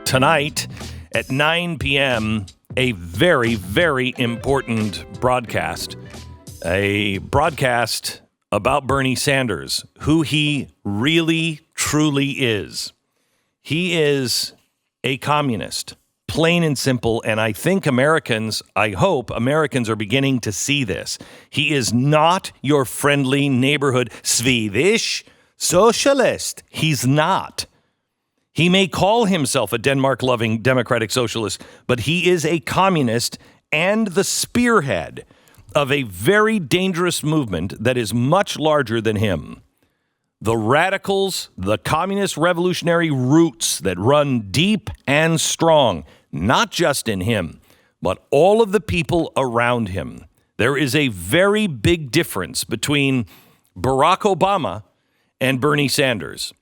tonight at 9 p.m., a very, very important broadcast. A broadcast about Bernie Sanders, who he really, truly is. He is a communist, plain and simple, and I think I hope Americans are beginning to see this. He is not your friendly neighborhood Swedish socialist. He's not. He may call himself a Denmark-loving democratic socialist, but he is a communist and the spearhead of a very dangerous movement that is much larger than him. The radicals, the communist revolutionary roots that run deep and strong, not just in him, but all of the people around him. There is a very big difference between Barack Obama and Bernie Sanders.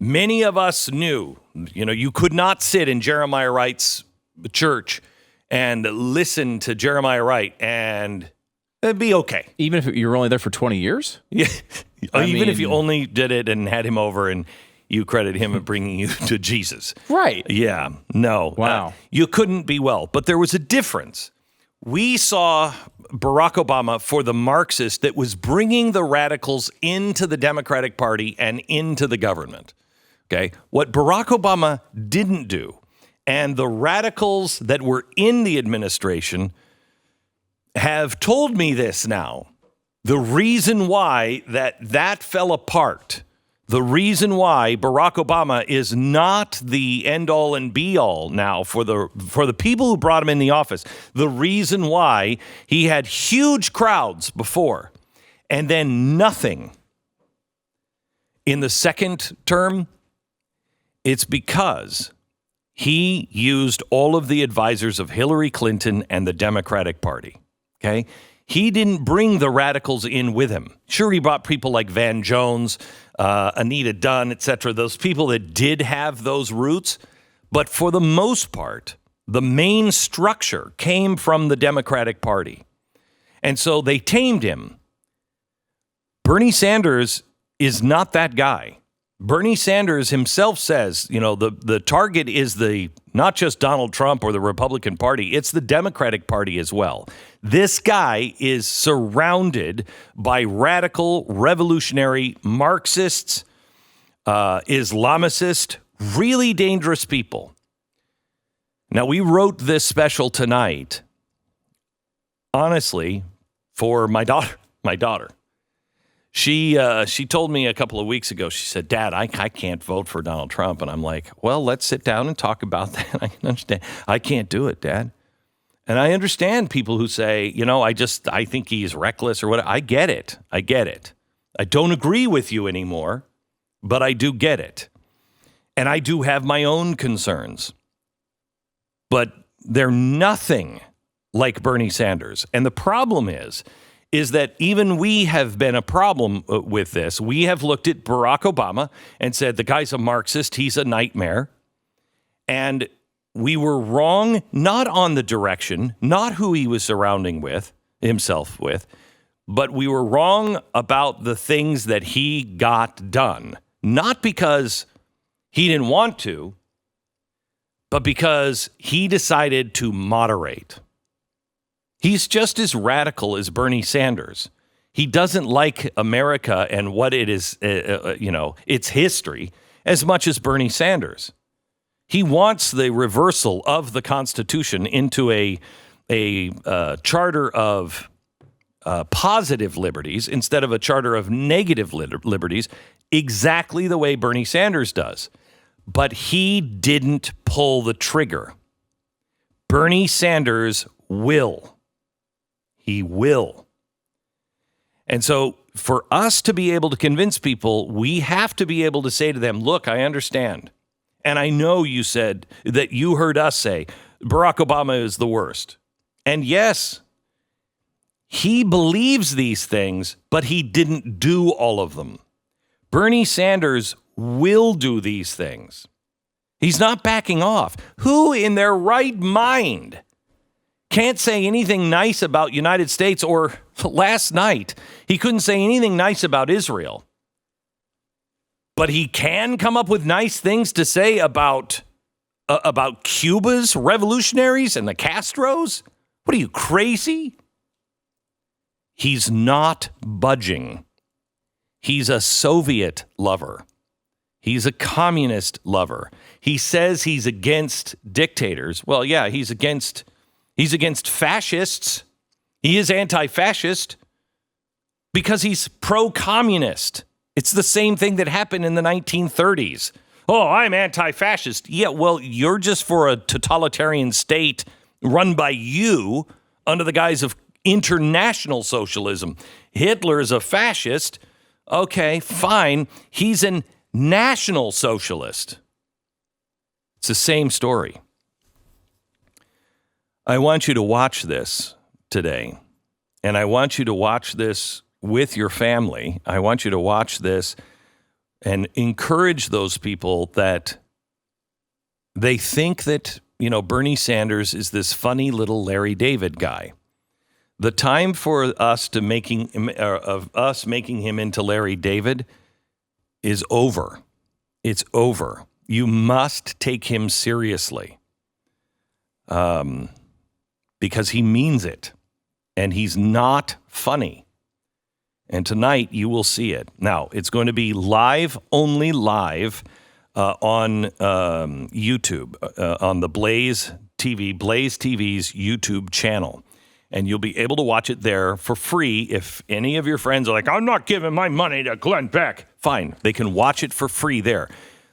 Many of us knew, you could not sit in Jeremiah Wright's church and listen to Jeremiah Wright and it'd be okay. Even if you were only there for 20 years? Yeah. If you only did it and had him over and you credit him at bringing you to Jesus. Right. Yeah. No. Wow. You couldn't be well. But there was a difference. We saw Barack Obama for the Marxist that was bringing the radicals into the Democratic Party and into the government. Okay. What Barack Obama didn't do, and the radicals that were in the administration have told me this now, the reason why that fell apart, the reason why Barack Obama is not the end all and be all now for the people who brought him in the office, the reason why he had huge crowds before and then nothing in the second term, it's because he used all of the advisors of Hillary Clinton and the Democratic Party. Okay. He didn't bring the radicals in with him. Sure, he brought people like Van Jones, Anita Dunn, etc., those people that did have those roots. But for the most part, the main structure came from the Democratic Party. And so they tamed him. Bernie Sanders is not that guy. Bernie Sanders himself says, the target is not just Donald Trump or the Republican Party, it's the Democratic Party as well. This guy is surrounded by radical, revolutionary Marxists, Islamicists, really dangerous people. Now, we wrote this special tonight, honestly, for my daughter. She told me a couple of weeks ago, she said, Dad, I can't vote for Donald Trump. And I'm like, well, let's sit down and talk about that. I can understand. I can't do it, Dad. And I understand people who say, I think he's reckless or what. I get it. I don't agree with you anymore, but I do get it. And I do have my own concerns. But they're nothing like Bernie Sanders. And the problem is that even we have been a problem with this. We have looked at Barack Obama and said, the guy's a Marxist, he's a nightmare. And we were wrong, not on the direction, not who he was surrounding himself with, but we were wrong about the things that he got done. Not because he didn't want to, but because he decided to moderate. He's just as radical as Bernie Sanders. He doesn't like America and what it is, its history, as much as Bernie Sanders. He wants the reversal of the Constitution into a charter of positive liberties instead of a charter of negative liberties, exactly the way Bernie Sanders does. But he didn't pull the trigger. Bernie Sanders will. He will. And so for us to be able to convince people, we have to be able to say to them, look, I understand. And I know you said that you heard us say Barack Obama is the worst. And yes, he believes these things, but he didn't do all of them. Bernie Sanders will do these things. He's not backing off. Who in their right mind can't say anything nice about United States? Or last night, he couldn't say anything nice about Israel. But he can come up with nice things to say about about Cuba's revolutionaries and the Castros? What are you, crazy? He's not budging. He's a Soviet lover. He's a communist lover. He says he's against dictators. Well, yeah, he's against fascists. He is anti-fascist because he's pro-communist. It's the same thing that happened in the 1930s. Oh, I'm anti-fascist. Yeah, well, you're just for a totalitarian state run by you under the guise of international socialism. Hitler is a fascist. Okay, fine. He's a national socialist. It's the same story. I want you to watch this today, and I want you to watch this with your family. I want you to watch this and encourage those people that they think that, Bernie Sanders is this funny little Larry David guy. The time for us making him into Larry David is over. It's over. You must take him seriously, because he means it, and he's not funny. And tonight you will see it. Now, it's going to be only live on YouTube, on the Blaze TV's YouTube channel. And you'll be able to watch it there for free. If any of your friends are like, I'm not giving my money to Glenn Beck, fine. They can watch it for free there.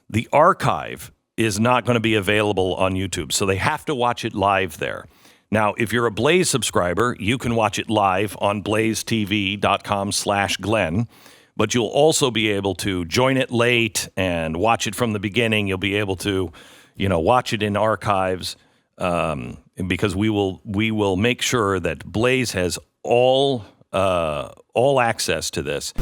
The archive is not going to be available on YouTube, so they have to watch it live there. Now, if you're a Blaze subscriber, you can watch it live on blazetv.com/Glenn, but you'll also be able to join it late and watch it from the beginning. You'll be able to, watch it in archives, because we will make sure that Blaze has all access to this.